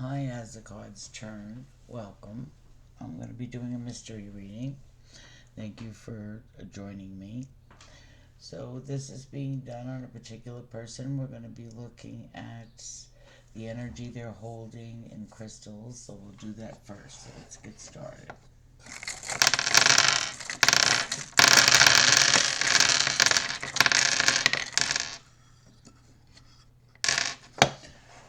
Hi, as the cards turn, welcome. I'm going to be doing a mystery reading. Thank you for joining me. So, this is being done on a particular person. We're going to be looking at the energy they're holding in crystals. So, we'll do that first. So let's get started.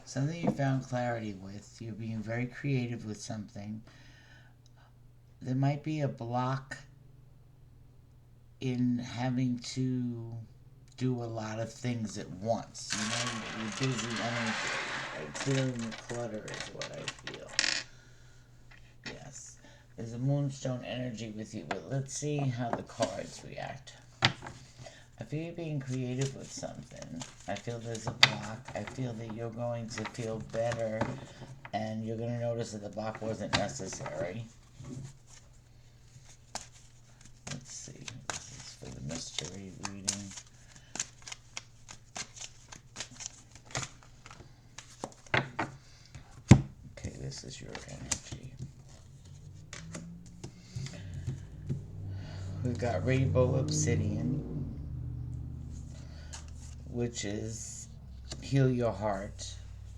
Something you found clarity with. You're being very creative with something. There might be a block in having to do a lot of things at once. You know, you're busy energy. Clearing the clutter is what I feel. Yes. There's a moonstone energy with you, but let's see how the cards react. I feel you're being creative with something. I feel there's a block. I feel that you're going to feel better and you're going to notice that the block wasn't necessary. Let's see. This is for the mystery reading. Okay, this is your energy. We've got Rainbow Obsidian, which is heal your heart,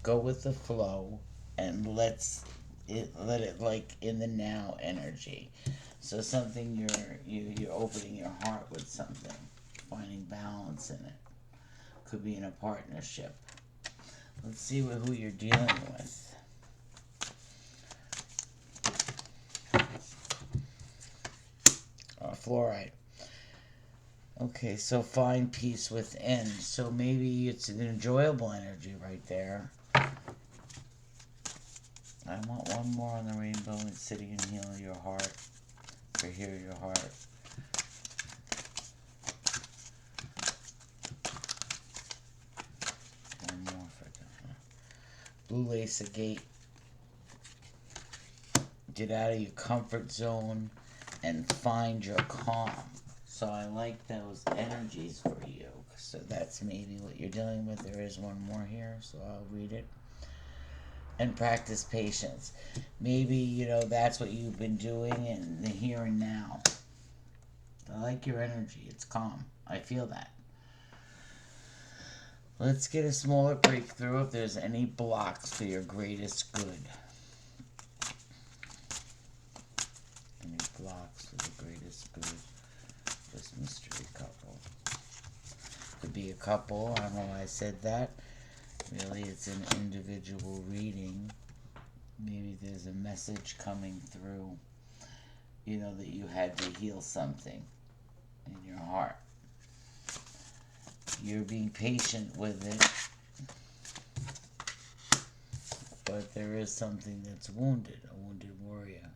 go with the flow, and let it like in the now energy. So something you're opening your heart with something, finding balance in it. Could be in a partnership. Let's see who you're dealing with. Fluorite. Okay, so find peace within. So maybe it's an enjoyable energy right there. I want one more on the rainbow and sitting and heal your heart. For heal your heart. One more for that. Blue lace a gate. Get out of your comfort zone and find your calm. So I like those energies for you. So that's maybe what you're dealing with. There is one more here, so I'll read it. And practice patience. Maybe, that's what you've been doing in the here and now. I like your energy. It's calm. I feel that. Let's get a smaller breakthrough if there's any blocks for your greatest good. Any blocks for the greatest good. This mystery couple. Could be a couple. I don't know why I said that. Really, it's an individual reading. Maybe there's a message coming through, that you had to heal something in your heart. You're being patient with it, but there is something that's wounded, a wounded warrior.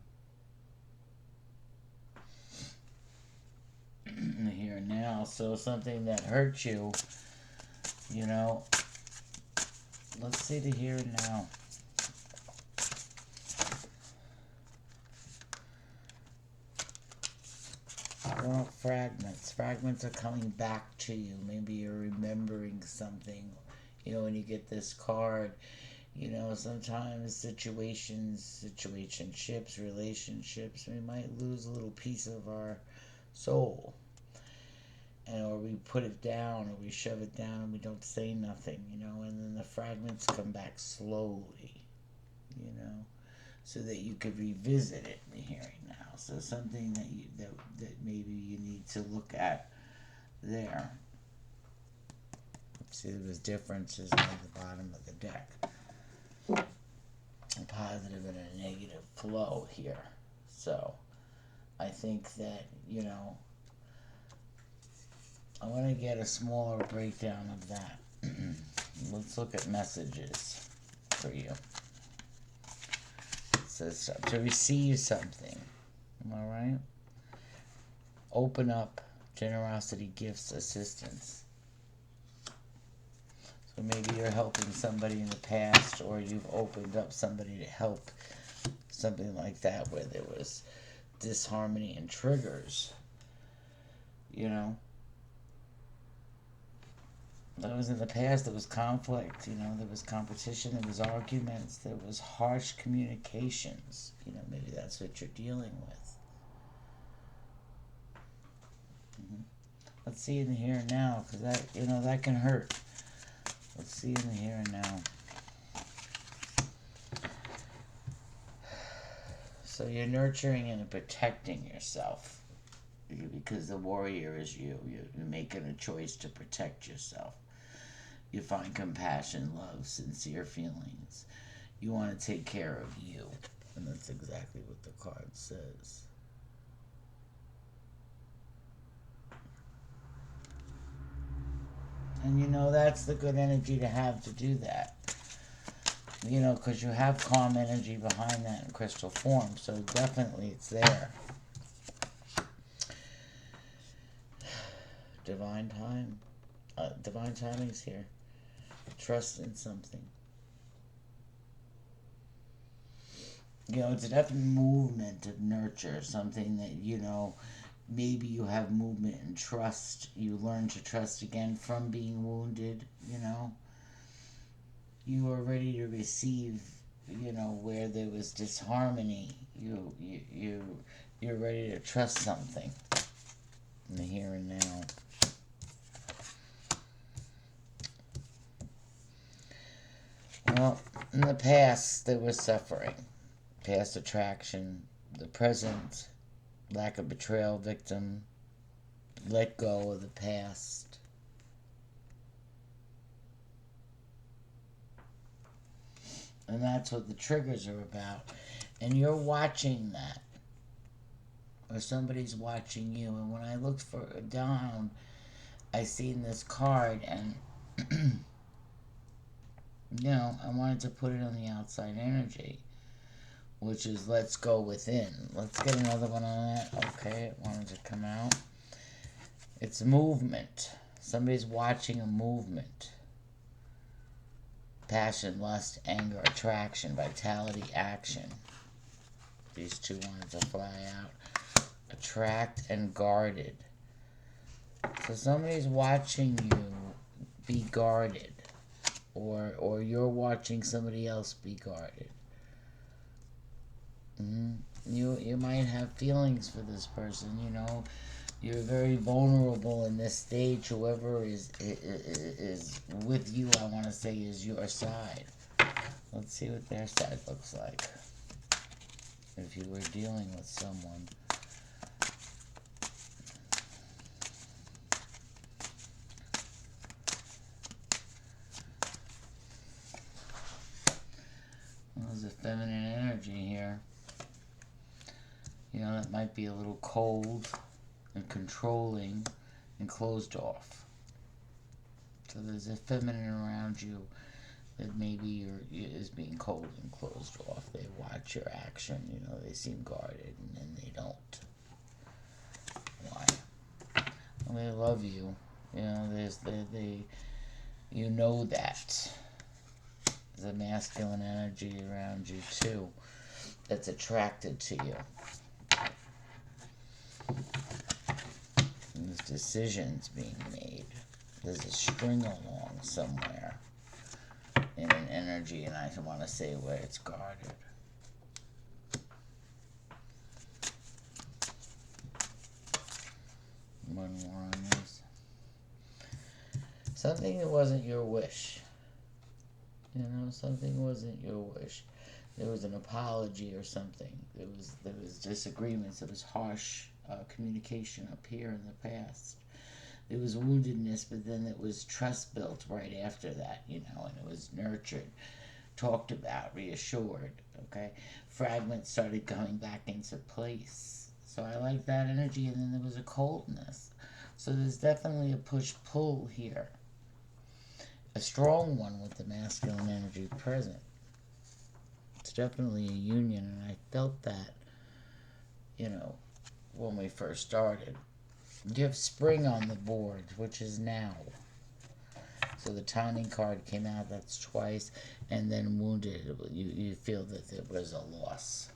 Here now, so something that hurt you, let's see the here and now. Well, fragments. Fragments are coming back to you. Maybe you're remembering something. When you get this card, sometimes situationships, relationships, we might lose a little piece of our soul. Or we put it down, or we shove it down, and we don't say nothing, and then the fragments come back slowly, so that you could revisit it in the hearing now. So something that maybe you need to look at there. See, there was differences at the bottom of the deck. A positive and a negative flow here. So I think that, I want to get a smaller breakdown of that. Let's look at messages for you. It says to receive something. Am I right? Open up, generosity, gifts, assistance. So maybe you're helping somebody in the past, or you've opened up somebody to help, something like that, where there was disharmony and triggers. That was in the past. There was conflict. There was competition. There was arguments. There was harsh communications. Maybe that's what you're dealing with. Let's see in the here and now, because that can hurt. Let's see in the here and now. So you're nurturing and protecting yourself, because the warrior is you. You're making a choice to protect yourself. You find compassion, love, sincere feelings. You want to take care of you. And that's exactly what the card says. And that's the good energy to have to do that. Because you have calm energy behind that in crystal form. So definitely it's there. Divine time. Divine timing's here. Trust in something. It's a definite movement of nurture. Something that, maybe you have movement and trust. You learn to trust again from being wounded, You are ready to receive, where there was disharmony. You're ready to trust something in the here and now. Well, in the past, there was suffering. Past attraction. The present, lack of betrayal, victim. Let go of the past. And that's what the triggers are about. And you're watching that. Or somebody's watching you. And when I looked down, I seen this card, and I wanted to put it on the outside energy, which is let's go within. Let's get another one on that. Okay, it wanted to come out. It's movement. Somebody's watching a movement. Passion, lust, anger, attraction, vitality, action. These two wanted to fly out. Attract and guarded. So somebody's watching you be guarded. Or you're watching somebody else be guarded. You might have feelings for this person, You're very vulnerable in this stage. Whoever is with you, I want to say, is your side. Let's see what their side looks like. If you were dealing with someone. Well, there's a feminine energy here. That might be a little cold and controlling and closed off. So there's a feminine around you that maybe is being cold and closed off. They watch your action, they seem guarded, and then they don't. Why? Well, they love you. They that. There's a masculine energy around you too that's attracted to you. And there's decisions being made. There's a string along somewhere in an energy, and I want to say where it's guarded. One more on this. Something that wasn't your wish. Something wasn't your wish. There was an apology or something. There was disagreements. There was harsh communication up here in the past. There was woundedness, but then it was trust built right after that, and it was nurtured, talked about, reassured, okay? Fragments started coming back into place. So I like that energy, and then there was a coldness. So there's definitely a push-pull here. A strong one with the masculine energy present. It's definitely a union, and I felt that, when we first started. You have spring on the board, which is now. So the timing card came out, that's twice, and then wounded. You feel that there was a loss.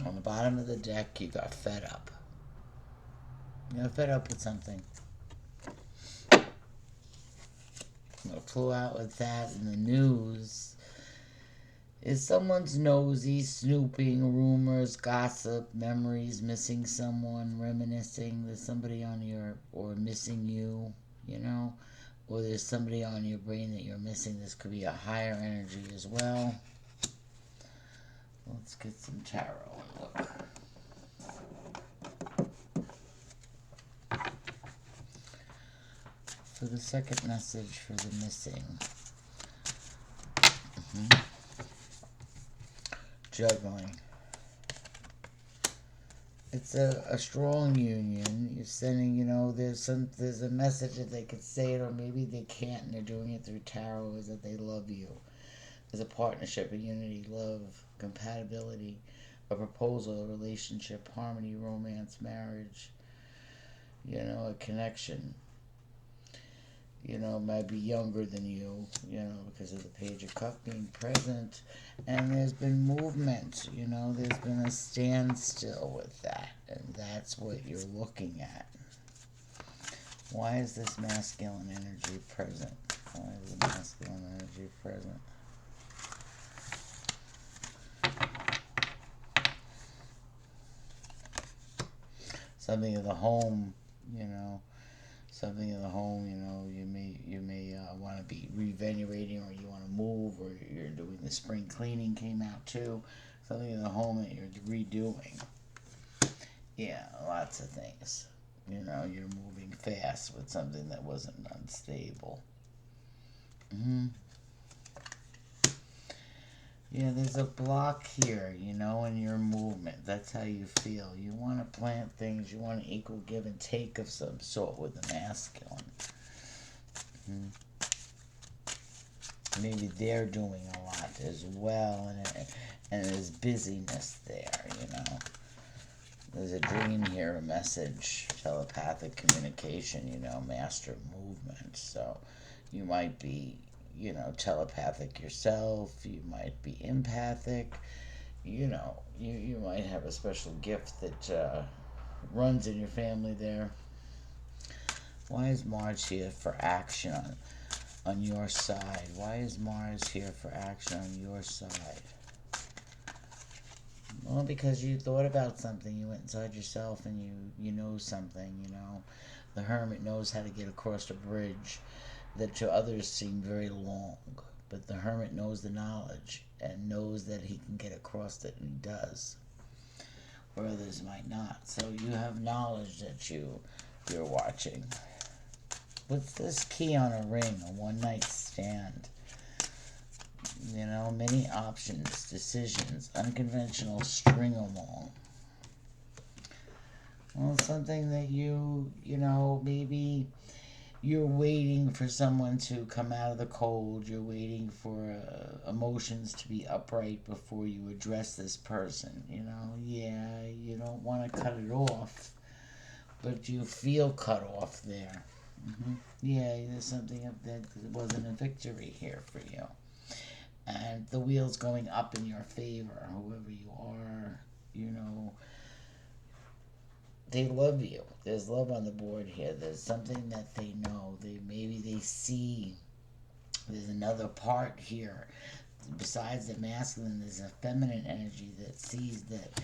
On the bottom of the deck, you got fed up. You got fed up with something. What flew out with that in the news is someone's nosy, snooping, rumors, gossip, memories, missing someone, reminiscing. There's somebody on your, or missing you, you know, or there's somebody on your brain that you're missing. This could be a higher energy as well. Let's get some tarot and look. For the second message for the missing. Juggling. It's a strong union. You're sending, you know, there's a message that they could say it, or maybe they can't, and they're doing it through tarot, is that they love you. There's a partnership, a unity, love, compatibility, a proposal, a relationship, harmony, romance, marriage, you know, a connection. You know, might be younger than you, you know, because of the Page of Cups being present. And there's been movement, you know, there's been a standstill with that. And that's what you're looking at. Why is this masculine energy present? Why is the masculine energy present? Something of the home, you know. Something in the home, you know, you may want to be revenerating, or you want to move, or you're doing the spring cleaning came out too. Something in the home that you're redoing. Yeah, lots of things. You know, you're moving fast with something that wasn't unstable. Yeah, there's a block here, you know, in your movement. That's how you feel. You want to plant things. You want an equal give and take of some sort with the masculine. Maybe they're doing a lot as well, and there's busyness there, you know. There's a dream here, a message, telepathic communication, you know, master movement. So you might be, you know, telepathic yourself, you might be empathic, you know, you might have a special gift that runs in your family there. Why is Mars here for action on your side? Why is Mars here for action on your side? Well, because you thought about something, you went inside yourself and you know something, you know. The Hermit knows how to get across a bridge that to others seem very long, but the Hermit knows the knowledge and knows that he can get across it, and he does, where others might not. So you have knowledge that you're watching. What's this key on a ring? A one-night stand. You know, many options, decisions, unconventional string along. Well, something that you know, maybe you're waiting for someone to come out of the cold. You're waiting for emotions to be upright before you address this person. You know, yeah, you don't want to cut it off, but you feel cut off there. Yeah, there's something up there that wasn't a victory here for you. And the wheel's going up in your favor, whoever you are, you know. They love you. There's love on the board here. There's something that they know. Maybe they see. There's another part here. Besides the masculine, there's a feminine energy that sees that,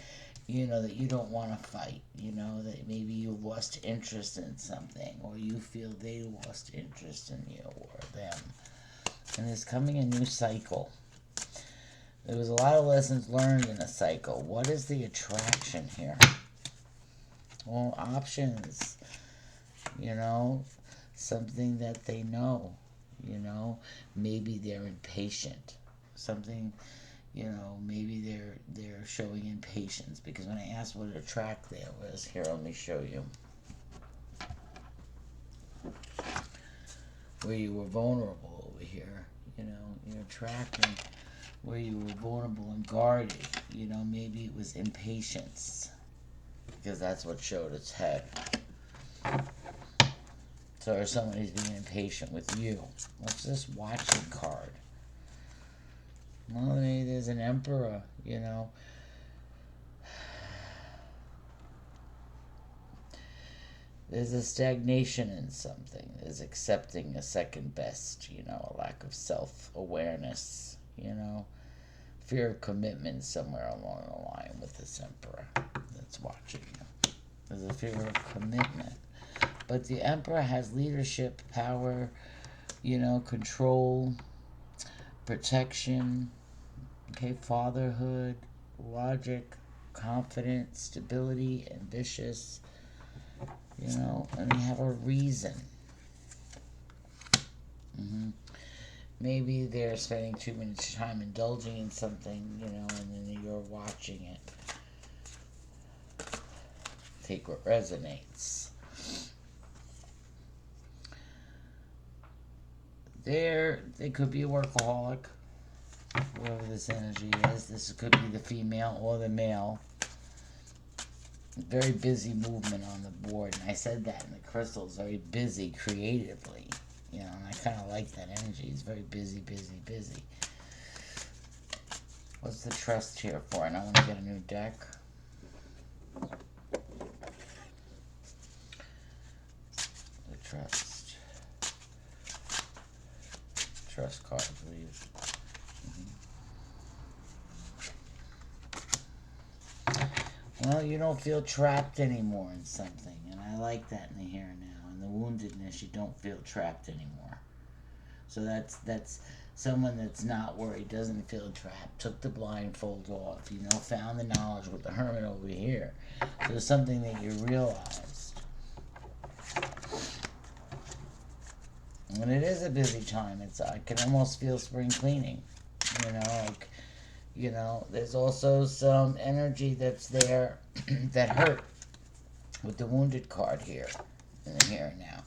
you know, that you don't want to fight. You know, that maybe you lost interest in something, or you feel they lost interest in you or them. And there's coming a new cycle. There was a lot of lessons learned in a cycle. What is the attraction here? Well, options, you know, something that they know, you know, maybe they're impatient, something, you know, maybe they're showing impatience, because when I asked what attract there was, here, let me show you, where you were vulnerable over here, you know, you're attracting where you were vulnerable and guarded, you know, maybe it was impatience, because that's what showed its head. So or someone who's being impatient with you. What's this watching card? Well, maybe there's an emperor, you know. There's a stagnation in something. There's accepting a second best, a lack of self-awareness, fear of commitment somewhere along the line with this emperor that's watching you. There's a fear of commitment. But the emperor has leadership, power, control, protection, okay, fatherhood, logic, confidence, stability, ambitious, and we have a reason. Maybe they're spending too much time indulging in something, and then you're watching it. Take what resonates. They could be a workaholic, whoever this energy is. This could be the female or the male. Very busy movement on the board, and I said that in the crystals, very busy creatively, and I kind of like that energy. It's very busy, busy, busy. What's the trust here for? And I want to get a new deck. The trust card, please. Well, you don't feel trapped anymore in something, and I like that in the here and now. In the woundedness, you don't feel trapped anymore. So that's someone that's not worried, doesn't feel trapped, took the blindfold off, found the knowledge with the hermit over here. So it's something that you realized. And it is a busy time. I can almost feel spring cleaning, there's also some energy that's there that hurt with the wounded card here in the here and now.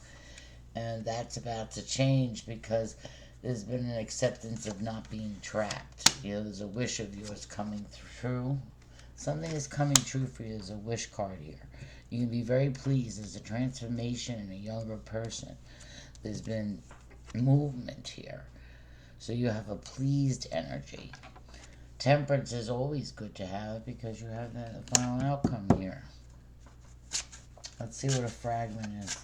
And that's about to change because there's been an acceptance of not being trapped. There's a wish of yours coming through. Something is coming true for you. There's a wish card here. You can be very pleased. There's a transformation in a younger person. There's been movement here. So you have a pleased energy. Temperance is always good to have because you have the final outcome here. Let's see what a fragment is.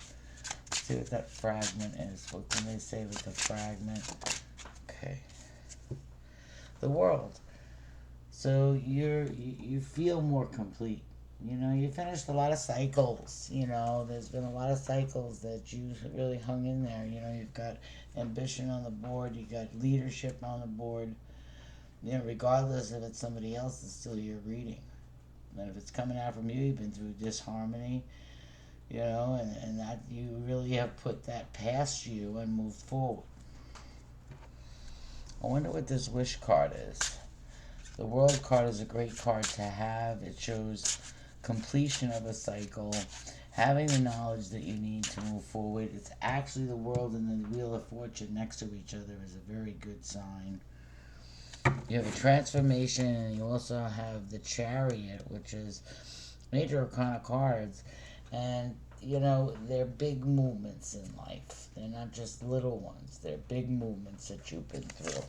Let's see what that fragment is. What can they say with the fragment? Okay. The world. So you feel more complete. You finished a lot of cycles. There's been a lot of cycles that you really hung in there. You've got ambition on the board. You got leadership on the board. Regardless if it's somebody else, it's still your reading. And if it's coming out from you, you've been through disharmony, and that you really have put that past you and moved forward. I wonder what this wish card is. The world card is a great card to have. It shows completion of a cycle, having the knowledge that you need to move forward. It's actually the world and the wheel of fortune next to each other is a very good sign. You have a transformation, and you also have the Chariot, which is major arcana cards. And, they're big movements in life. They're not just little ones. They're big movements that you've been through.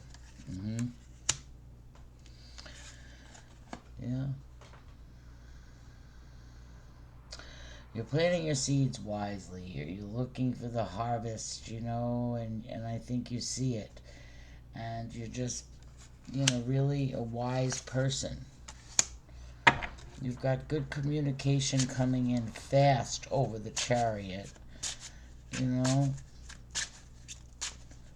Yeah. You're planting your seeds wisely. You're looking for the harvest, and I think you see it. And you're just really a wise person. You've got good communication coming in fast over the Chariot.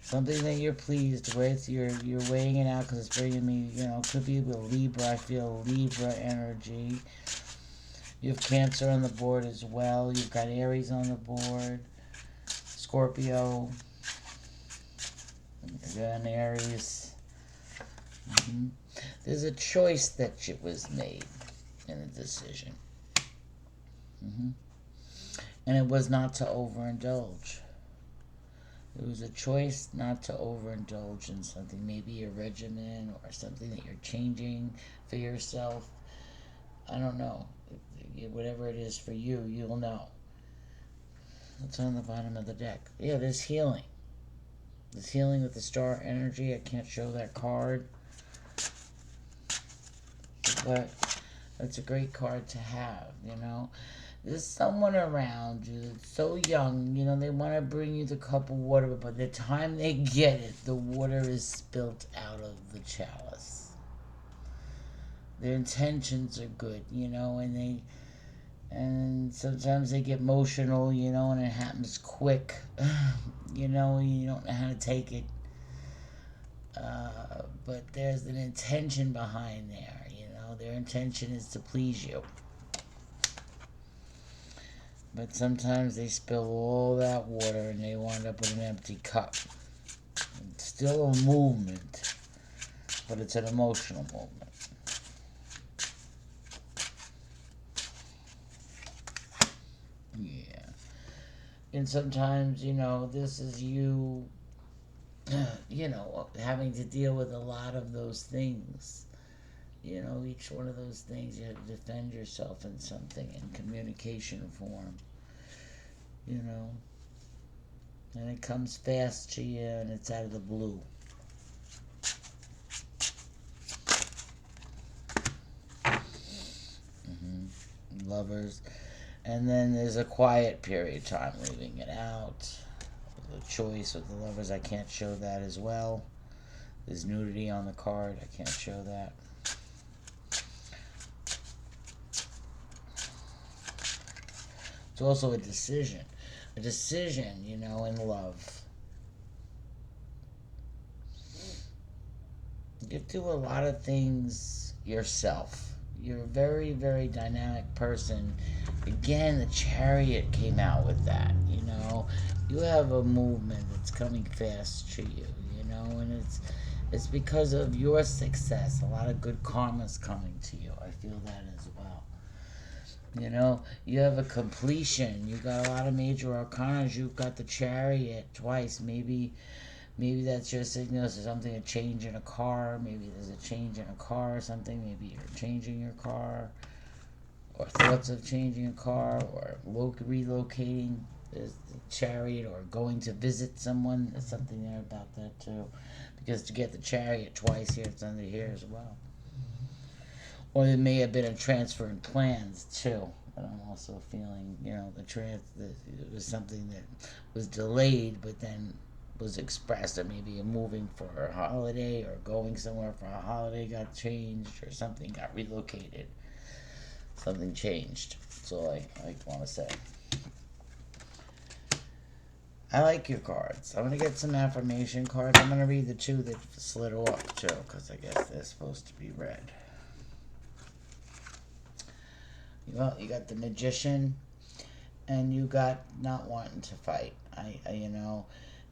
Something that you're pleased with. You're weighing it out because it's bringing me, could be with Libra. I feel Libra energy. You have Cancer on the board as well. You've got Aries on the board. Scorpio. Again, Aries. There's a choice that was made in a decision. And it was not to overindulge. It was a choice not to overindulge in something, maybe a regimen or something that you're changing for yourself. I don't know. Whatever it is for you, you'll know. What's on the bottom of the deck? Yeah, there's healing. There's healing with the star energy. I can't show that card. But it's a great card to have, There's someone around you that's so young, they want to bring you the cup of water, but by the time they get it, the water is spilt out of the chalice. Their intentions are good, and sometimes they get emotional, and it happens quick, and you don't know how to take it. But there's an intention behind there, their intention is to please you. But sometimes they spill all that water and they wind up with an empty cup. It's still a movement, but it's an emotional movement. Yeah. And sometimes, this is you, having to deal with a lot of those things. Each one of those things you have to defend yourself in something in communication form. And it comes fast to you and it's out of the blue. Lovers. And then there's a quiet period of time, leaving it out. The choice with the lovers, I can't show that as well. There's nudity on the card, I can't show that. It's also a decision. A decision, in love. You do a lot of things yourself. You're a very, very dynamic person. Again, the Chariot came out with that, You have a movement that's coming fast to you, and it's because of your success. A lot of good karma's coming to you. I feel that as well. You have a completion. You got a lot of major arcanas. You've got the Chariot twice. Maybe that's your signal to something, a change in a car. Maybe there's a change in a car or something. Maybe you're changing your car, or thoughts of changing a car, or relocating. There's the Chariot, or going to visit someone. There's something there about that too. Because to get the Chariot twice here, it's under here as well. Or there may have been a transfer in plans too. But I'm also feeling, it was something that was delayed, but then was expressed, or maybe a moving for a holiday or going somewhere for a holiday got changed, or something got relocated. Something changed. That's all I want to say. I like your cards. I'm going to get some affirmation cards. I'm going to read the two that slid off too, because I guess they're supposed to be read. Well, you got the Magician, and you got not wanting to fight.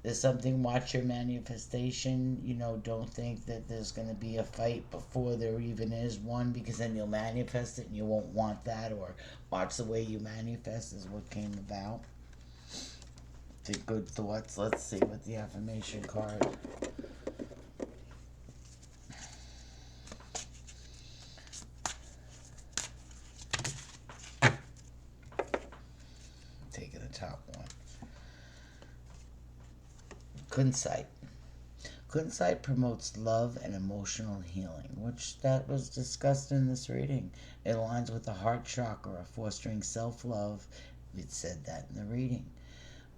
There's something, watch your manifestation. Don't think that there's going to be a fight before there even is one, because then you'll manifest it and you won't want that. Or watch the way you manifest is what came about. Take good thoughts. Let's see what the affirmation card. Taking the top one. Kunsight. Kunsight promotes love and emotional healing, which that was discussed in this reading. It aligns with the heart chakra, fostering self-love. We said that in the reading.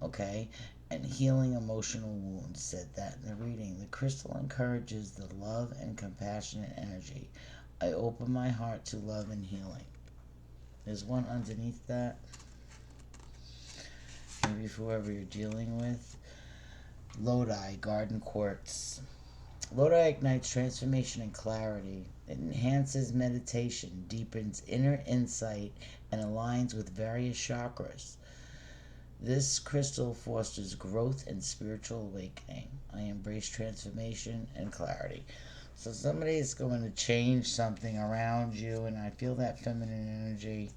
Okay? And healing emotional wounds, said that in the reading. The crystal encourages the love and compassionate energy. I open my heart to love and healing. There's one underneath that. Maybe for whoever you're dealing with. Lodi, garden quartz. Lodi ignites transformation and clarity. It enhances meditation, deepens inner insight, and aligns with various chakras. This crystal fosters growth and spiritual awakening. I embrace transformation and clarity. So somebody is going to change something around you, and I feel that feminine energy.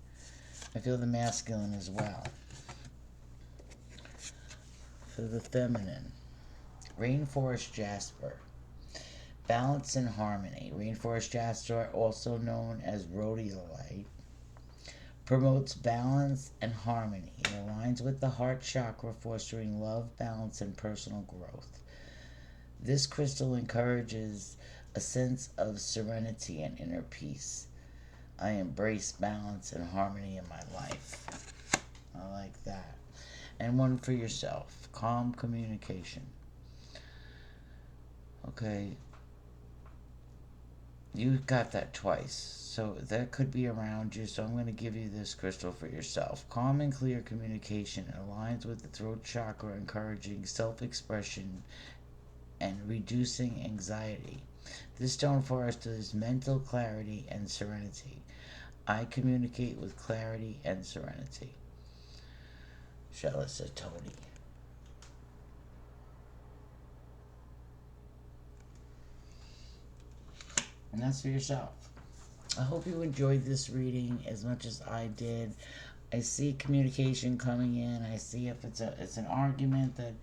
I feel the masculine as well. For the feminine, Rainforest Jasper. Balance and harmony. Rainforest Jasper, also known as rhodolite, promotes balance and harmony. It aligns with the heart chakra, fostering love, balance, and personal growth. This crystal encourages a sense of serenity and inner peace. I embrace balance and harmony in my life. I like that. And one for yourself. Calm communication. Okay. You got that twice. So that could be around you. So I'm going to give you this crystal for yourself. Calm and clear communication aligns with the throat chakra, encouraging self expression and reducing anxiety. This stone fosters mental clarity and serenity. I communicate with clarity and serenity. Shalasa Tony. And that's for yourself. I hope you enjoyed this reading as much as I did. I see communication coming in. I see if it's an argument that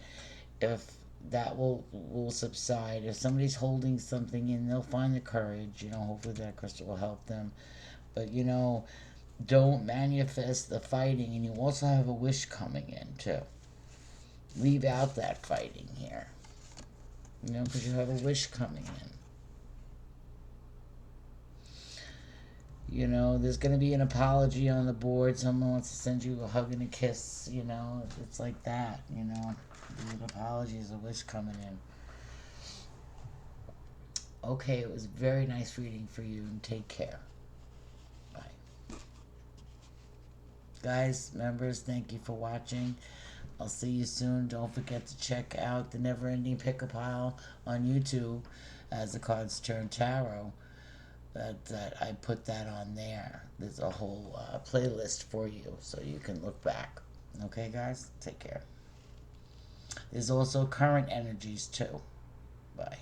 if that will subside. If somebody's holding something in, they'll find the courage. Hopefully that crystal will help them. But don't manifest the fighting, and you also have a wish coming in too. Leave out that fighting here. Because you have a wish coming in. There's going to be an apology on the board. Someone wants to send you a hug and a kiss. It's like that. There's an apology, is a wish coming in. Okay, it was very nice reading for you, and take care. Bye. Guys, members, thank you for watching. I'll see you soon. Don't forget to check out the Never Ending Pick-a-Pile on YouTube as the Cards Turn Tarot. That I put that on there. There's a whole playlist for you so you can look back. Okay, guys? Take care. There's also current energies, too. Bye.